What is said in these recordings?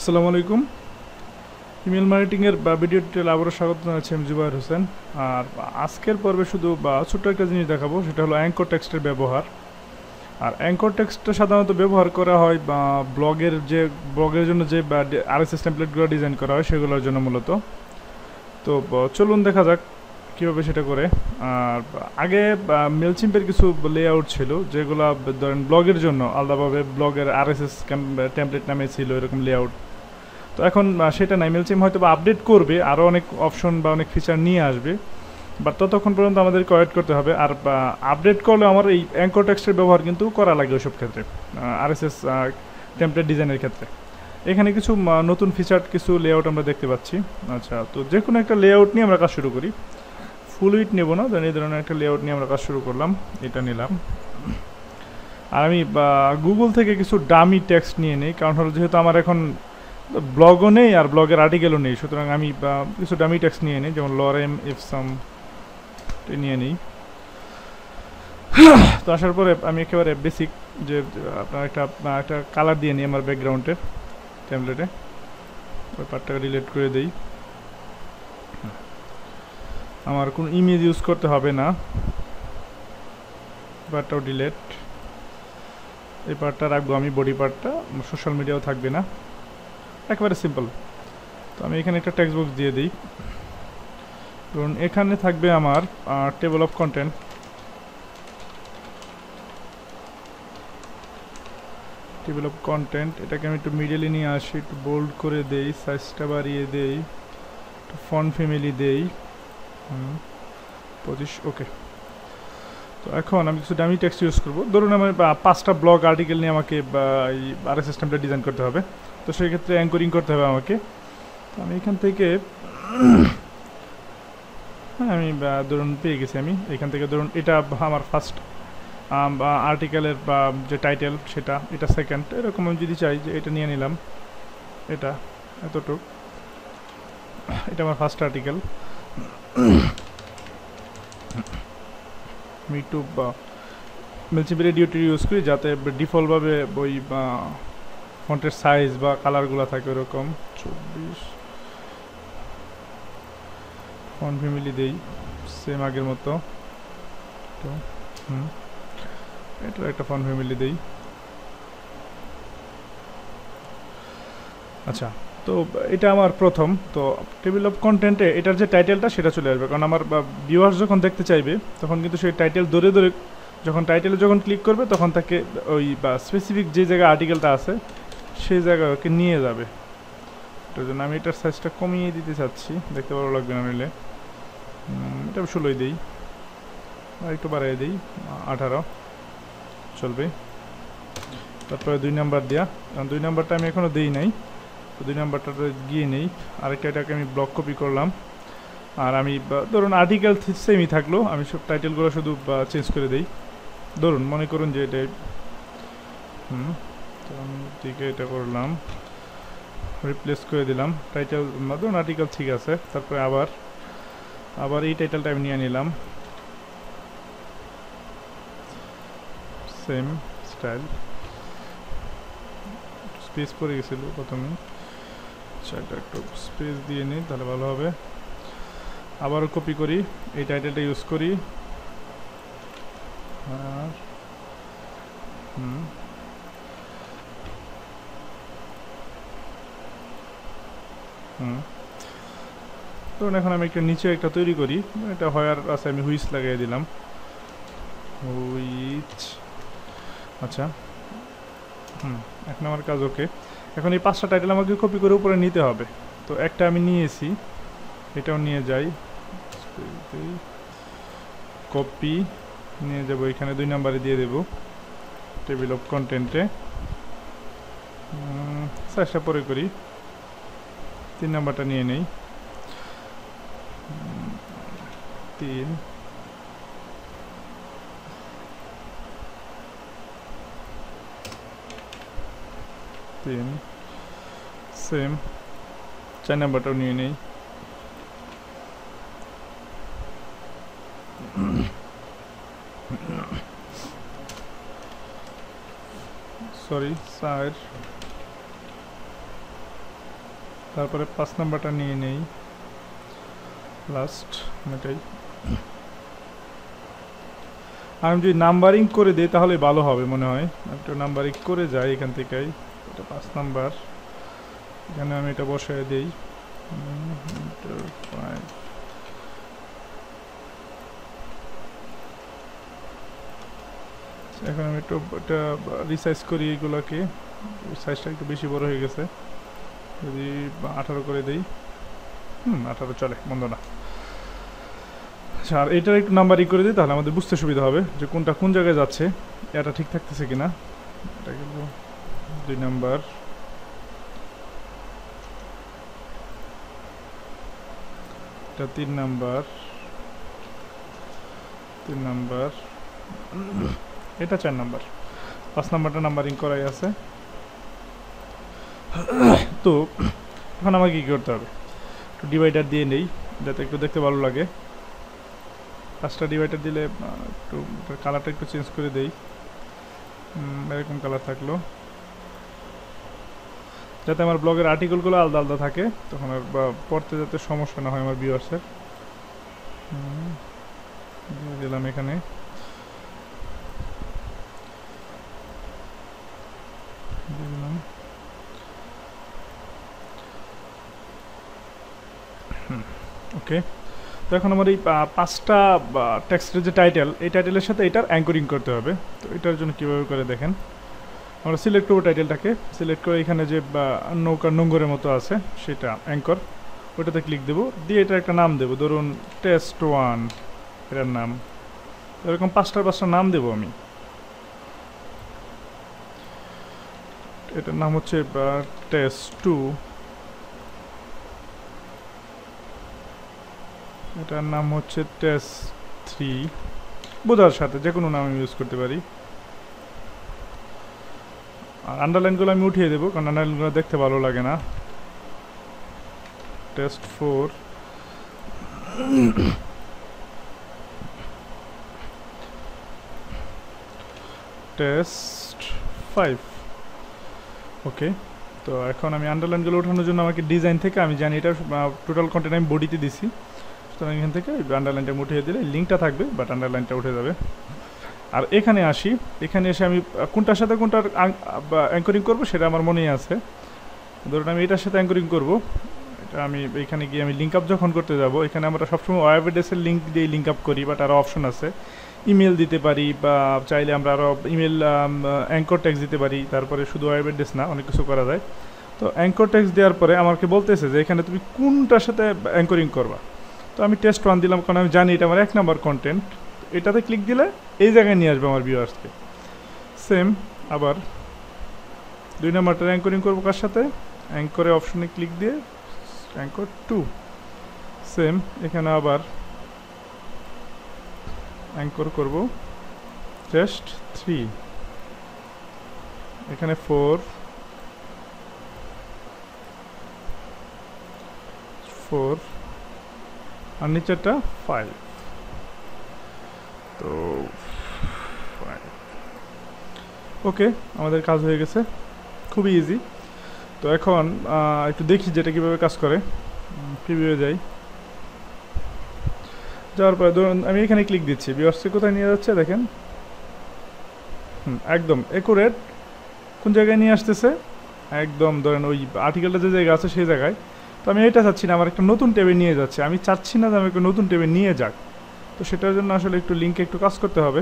আসসালামু আলাইকুম। ইমেল মার্কেটিংয়ের ভিডিও টিউটোরিয়াল আবারও স্বাগত জানাচ্ছি। আমি জুবাইর হোসেন। আর আজকের পর্বে শুধু ছোট্ট একটা জিনিস দেখাবো, সেটা হলো অ্যাঙ্কর টেক্সটের ব্যবহার। আর অ্যাঙ্কর টেক্সটটা সাধারণত ব্যবহার করা হয় বা ব্লগের জন্য যে আরএসএস টেমপ্লেটগুলো ডিজাইন করা হয় সেগুলোর জন্য মূলত। তো চলুন দেখা যাক কীভাবে সেটা করে। আর আগে মেলচিম্পের কিছু লেআউট ছিল যেগুলো ধরেন ব্লগের জন্য আলাদাভাবে ব্লগের আরএসএস টেমপ্লেট নামে ছিল এরকম লেআউট। তো এখন সেটা নাই, মেলচিম হয়তো বা আপডেট করবে, আরও অনেক অপশন বা অনেক ফিচার নিয়ে আসবে, বাট ততক্ষণ পর্যন্ত আমাদেরকে ওয়েট করতে হবে। আর আপডেট করলে আমার এই অ্যাঙ্কর টেক্সটের ব্যবহার কিন্তু করা লাগে ওইসব ক্ষেত্রে, আরএসএস টেমপ্লেট ডিজাইনের ক্ষেত্রে। এখানে কিছু নতুন ফিচার, কিছু লেআউট আমরা দেখতে পাচ্ছি। আচ্ছা, তো যে কোনো একটা লেআউট নিয়ে আমরা কাজ শুরু করি। ফুল উইট নেব না, এই ধরনের একটা লেআউট নিয়ে আমরা কাজ শুরু করলাম। এটা নিলাম। আর আমি গুগল থেকে কিছু ডামি টেক্সট নিয়ে নিই, কারণ হলো যেহেতু আমার এখন ব্লগও নেই আর ব্লগের আর্টিকেলও নেই, সুতরাং আমি কিছু ডামি টেক্সট নিয়ে নিই, যেমন লরেম ইফসাম নিয়ে নিই। তো আসার পরে আমি একেবারে বেসিক যে আপনার একটা কালার দিয়ে নিই আমার ব্যাকগ্রাউন্ডের টেমপ্লেটে, ওই পার্টটাকে ডিলিট করে দিই। আমার কোনো ইমেজ ইউজ করতে হবে না, পার্টটাও ডিলিট। এই পার্টটা রাখবো আমি, বডি পার্টটা সোশ্যাল মিডিয়াও থাকবে না, একেবারে সিম্পল। তো আমি এখানে একটা টেক্সট বক্স দিয়ে দিই। ধরুন এখানে থাকবে আমার table of content. Table of content এটাকে আমি একটু মিডলে নিয়ে আসি, একটু বোল্ড করে দেই, সাইজটা বাড়িয়ে দেই, একটু ফন্ট ফ্যামিলি দেই 25। ওকে। তো এখন আমি কিছু ডামি টেক্সট ইউজ করবো। ধরুন আমার 5টা ব্লগ আর্টিকেল নিয়ে আমাকে এই আরএস সিস্টেমটা ডিজাইন করতে হবে, তো সেই ক্ষেত্রে অ্যাঙ্করিং করতে হবে আমাকে। তো আমি এখান থেকে আমি ধরুন পেয়ে গেছি। আমি এখান থেকে ধরুন এটা আমার ফার্স্ট আর্টিকেলের বা যে টাইটেল সেটা, এটা সেকেন্ড, এরকম আমি যদি চাই যে এটা নিয়ে নিলাম, এটা এতটুক, এটা আমার ফার্স্ট আর্টিকেল। আমি একটু মেলচিপি রেডিওটি ইউজ করি যাতে ডিফল্টভাবে ওই ফন্টের সাইজ বা কালারগুলো থাকে ওরকম। 24 ফন্ট ফ্যামিলি দেই সেম আগের মতো। তো এটার একটা ফন্ট ফ্যামিলি দেই। আচ্ছা, তো এটা আমার প্রথম। তো টেবিল অফ কন্টেন্টে এটার যে টাইটেলটা সেটা চলে আসবে, কারণ আমার ভিউয়ার্স যখন দেখতে চাইবে তখন কিন্তু সেই টাইটেল ধরে ধরে যখন ক্লিক করবে তখন তাকে ওই স্পেসিফিক যে জায়গায় আর্টিকেলটা আছে সেই জায়গায় ওকে নিয়ে যাবে। এটার জন্য আমি এটার সাইজটা কমিয়ে দিতে চাচ্ছি, দেখতে ভালো লাগবে না নিলে। এটা 16 দিই, আর একটু বাড়িয়ে দিই 18 চলবে। তারপরে 2 নাম্বার দেওয়া, কারণ 2 নাম্বারটা আমি এখনও দিই নাই, তো 2 নাম্বারটা গিয়ে নেই। আরেকটা এটাকে আমি ব্লক কপি করলাম। আর আমি ধরুন আর্টিকেল সেমই থাকলো, আমি সব টাইটেলগুলো শুধু চেঞ্জ করে দিই। ধরুন মনে করুন যে এটাই তো আমি দিকে এটা করলাম, রিপ্লেস করে দিলাম টাইটেল। ধরুন আর্টিকেল ঠিক আছে, তারপরে আবার এই টাইটেলটা আমি নিয়ে নিলাম, সেম স্টাইল। স্পেস পড়ে গেছিলো প্রথমে, আচ্ছা এটা একটু স্পেস দিয়ে নিই তাহলে ভালো হবে। আবারও কপি করি, এই টাইটেলটা ইউজ করি। আর ধরুন এখন আমি একটা নিচে একটা তৈরি করি, এটা হয়ার আছে, আমি হুইচ লাগিয়ে দিলাম, হুইচ। আচ্ছা, এখন আমার কাজ ওকে। এখন এই 5টা টাইটেল আমাকে কপি করে উপরে নিতে হবে। তো একটা আমি নিয়েছি, এটাও নিয়ে যাই, কপি নিয়ে যাব, এখানে 2 নাম্বারে দিয়ে দেব টেবিল অফ কন্টেন্টে। সাইজটা পরে করি, 3 নাম্বারটা নিয়ে নেই, 3 সেম। 4 নাম্বারটাও নিয়ে নেই, সরি 4 তারপরে 5 নাম্বারটা নিয়ে নেই লাস্ট, এটাই। আমি যদি নাম্বারিং করে দিই তাহলে ভালো হবে মনে হয়, একটু নাম্বারিং করে যাই এখান থেকেই। এটা 5 নাম্বার, এখানে আমি এটা বসায় দিই। এখন আমি একটু এটা রিসাইজ করি, এইগুলোকে সাইজটা একটু বেশি বড় হয়ে গেছে, যদি 18 করে দিই। 18 চলে, মন্দ না। আচ্ছা, আর এটার একটু নাম্বারিং করে দিই তাহলে আমাদের বুঝতে সুবিধা হবে যে কোনটা কোন জায়গায় যাচ্ছে, এটা ঠিক থাকতেছে কিনা। এটা গেল 2 নাম্বার, এটা 3 নাম্বার, 3 নাম্বার, এটা 4 নাম্বার। 5 নাম্বারটা নাম্বারিং করাই আছে। তো এখন আমাকে কী করতে হবে, একটু ডিভাইডার দিয়ে নেই যাতে একটু দেখতে ভালো লাগে। 5টা ডিভাইডার দিলে একটু কালারটা একটু চেঞ্জ করে দেই, এরকম কালার থাকলো, যাতে আমার ব্লগের আর্টিকেলগুলো আলাদা আলাদা থাকে, তখন আর পড়তে যাতে সমস্যা না হয় আমার ভিউয়ার্সের। দিলাম এখানে। দিলাম ওকে। তো এখন আমার এই 5টা টেক্সটের যে টাইটেল, এই টাইটেলের সাথে এটার অ্যাঙ্করিং করতে হবে। তো এটার জন্য কীভাবে করে দেখেন, আমরা সিলেক্ট করবো টাইটেলটাকে, সিলেক্ট করে এখানে যে নৌকার নোঙ্গরের মতো আছে সেটা অ্যাঙ্কর, ওটাতে ক্লিক দেবো, দিয়ে এটা একটা নাম দেবো, ধরুন টেস্ট 1 এটার নাম। এরকম 5টা নাম দেবো আমি। এটার নাম হচ্ছে টেস্ট 2, এটার নাম হচ্ছে টেস্ট 3, বোঝার সাথে যে কোনো নাম আমি ইউজ করতে পারি। আর আন্ডারলাইনগুলো আমি উঠিয়ে দেবো, কারণ আন্ডারলাইনগুলো দেখতে ভালো লাগে না। Test 4, test 5। ওকে, তো এখন আমি আন্ডারলাইনগুলো ওঠানোর জন্য আমাকে ডিজাইন থেকে, আমি জানি এটা টোটাল কন্টেন্ট আমি বডিতে দিছি, সুতরাং এখান থেকে আন্ডারলাইনটা উঠিয়ে দিলে লিঙ্কটা থাকবে, বাট আন্ডারলাইনটা উঠে যাবে। আর এখানে আসি, এখানে এসে আমি কোনটার সাথে কোনটার অ্যাঙ্করিং করবো সেটা আমার মনেই আছে। ধরুন আমি এটার সাথে অ্যাঙ্করিং করবো, এটা আমি এখানে গিয়ে আমি লিঙ্ক আপ যখন করতে যাব, এখানে আমরা সবসময় ওয়েব অ্যাড্রেসের লিঙ্ক দিয়ে লিঙ্ক আপ করি, বাট আরও অপশন আছে, ইমেল দিতে পারি, বা চাইলে আমরা আরও ইমেল অ্যাঙ্কর ট্যাক্স দিতে পারি, তারপরে শুধু ওয়েব অ্যাড্রেস না, অনেক কিছু করা যায়। তো অ্যাঙ্কর ট্যাক্স দেওয়ার পরে আমাকে বলতেছে যে এখানে তুমি কোনটার সাথে অ্যাঙ্করিং করবা। তো আমি টেস্ট 1 দিলাম, কারণ আমি জানি এটা আমার 1 নাম্বার কন্টেন্ট। এটাতে ক্লিক দিলে এই জায়গায় নিয়ে আসবে আমার ভিউয়ার্সকে। সেম আবার 2 নাম্বারটা অ্যাঙ্করিং করবো কার সাথে, অ্যাঙ্করে অপশনে ক্লিক দিয়ে অ্যাঙ্কর 2, সেম এখানে আবার অ্যাঙ্কর করব টেস্ট 3, এখানে 4, আর নিচেরটা 5। তো ওকে, আমাদের কাজ হয়ে গেছে, খুবই ইজি। তো এখন একটু দেখি যেটা কীভাবে কাজ করে। প্রিভিউ যাই, যাওয়ার পরে ধরুন আমি এখানে ক্লিক দিচ্ছি, ভিউয়ার্সকে কোথায় নিয়ে যাচ্ছে দেখেন, একদম একুরেট কোন জায়গায় নিয়ে আসতেছে, একদম ধরেন ওই আর্টিকেলটা যে জায়গায় আছে সেই জায়গায়। তো আমি এটা চাচ্ছি না, আমার একটা নতুন ট্যাবে নিয়ে যাচ্ছে, আমি চাচ্ছি না যে আমি একটা নতুন ট্যাবে নিয়ে যাক। তো সেটার জন্য আসলে একটু লিঙ্কে একটু কাজ করতে হবে।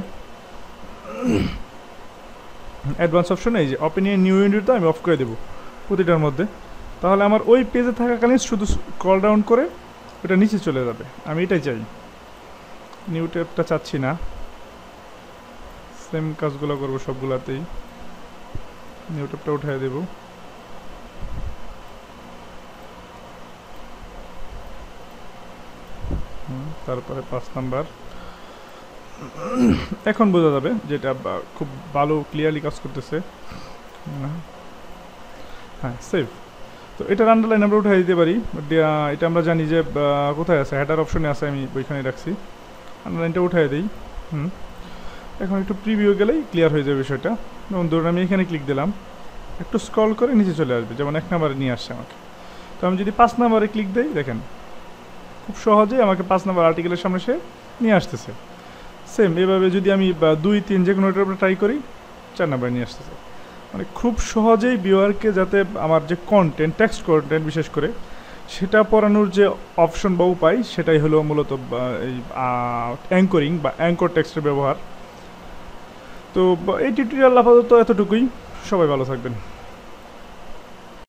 অ্যাডভান্স অপশনে এই যে ওপেন এ নিউ উইন্ডোটা আমি অফ করে দেবো প্রতিটার মধ্যে, তাহলে আমার ওই পেজে থাকাকালীন শুধু স্ক্রল ডাউন করে ওটা নিচে চলে যাবে। আমি এটাই চাই, নিউ ট্যাবটা চাচ্ছি না। সেম কাজগুলো করবো সবগুলাতেই, নিউ ট্যাবটা উঠিয়ে দেবো। তারপরে 5 নাম্বার, এখন বোঝা যাবে যেটা খুব ভালো ক্লিয়ারলি কাজ করতেছে। হ্যাঁ, সেভ। তো এটার আন্ডারলাইন আমরা উঠে দিতে পারি, এটা আমরা জানি যে কোথায় আছে, হেডার অপশনে আছে, আমি ওইখানে রাখছি, আন্ডারলাইনটা উঠাই দিই। এখন একটু প্রিভিউ গেলেই ক্লিয়ার হয়ে যাবে বিষয়টা। যেমন ধরুন আমি এখানে ক্লিক দিলাম, একটু স্ক্রল করে নিচে চলে আসবে, যেমন 1 নাম্বারে নিয়ে আসছে আমাকে। তো আমি যদি 5 নাম্বারে ক্লিক দিই, দেখেন খুব সহজেই আমাকে 5 নাম্বার আর্টিকেলের সামনে সে নিয়ে আসতেছে। সেম এভাবে যদি আমি 2, 3 যে কোনোটার উপরে ট্রাই করি, 4 নাম্বারে নিয়ে আসতেছে। মানে খুব সহজেই ভিউয়ারকে যাতে আমার যে কন্টেন্ট, টেক্সট কন্টেন্ট বিশেষ করে, সেটা পড়ানোর যে অপশন বা উপায়, সেটাই হলো মূলত এই অ্যাঙ্করিং বা অ্যাঙ্কর টেক্সটের ব্যবহার। তো এই টিউটোরিয়াল আপাতত এতটুকুই। সবাই ভালো থাকবেন।